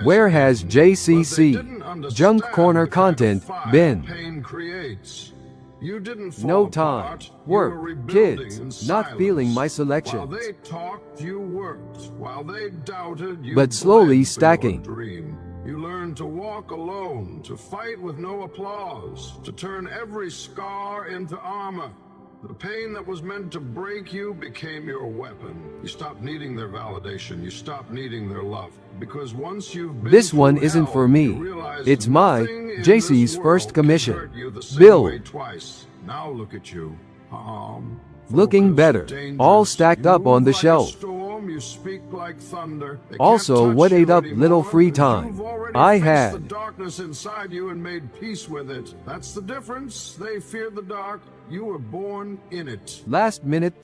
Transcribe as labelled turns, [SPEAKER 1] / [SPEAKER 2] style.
[SPEAKER 1] Where has JCC Junk Corner content been? No time, work, kids, not feeling my selections. But slowly stacking.
[SPEAKER 2] You learn to walk alone, to fight with no applause, to turn every scar into armor. The pain that was meant to break you became your weapon. You stopped needing their validation. You stopped needing their love. Because once you've been
[SPEAKER 1] This one
[SPEAKER 2] through
[SPEAKER 1] isn't
[SPEAKER 2] hell,
[SPEAKER 1] for me.
[SPEAKER 2] you realize
[SPEAKER 1] It's my,
[SPEAKER 2] nothing in
[SPEAKER 1] JC's
[SPEAKER 2] this
[SPEAKER 1] first
[SPEAKER 2] world
[SPEAKER 1] commission.
[SPEAKER 2] can hurt you the same
[SPEAKER 1] Bill.
[SPEAKER 2] way twice. Now look at you.
[SPEAKER 1] Looking
[SPEAKER 2] Focused,
[SPEAKER 1] better.
[SPEAKER 2] dangerous.
[SPEAKER 1] All stacked
[SPEAKER 2] You
[SPEAKER 1] up
[SPEAKER 2] move
[SPEAKER 1] on the
[SPEAKER 2] like a
[SPEAKER 1] shelf.
[SPEAKER 2] storm, you speak like thunder. They
[SPEAKER 1] Also,
[SPEAKER 2] can't touch
[SPEAKER 1] what
[SPEAKER 2] you
[SPEAKER 1] ate up
[SPEAKER 2] anymore
[SPEAKER 1] little free
[SPEAKER 2] because
[SPEAKER 1] time
[SPEAKER 2] you've already
[SPEAKER 1] I
[SPEAKER 2] faced
[SPEAKER 1] had.
[SPEAKER 2] the darkness inside you and made peace with it. That's the difference. They fear the dark. You were born in it.
[SPEAKER 1] Last minute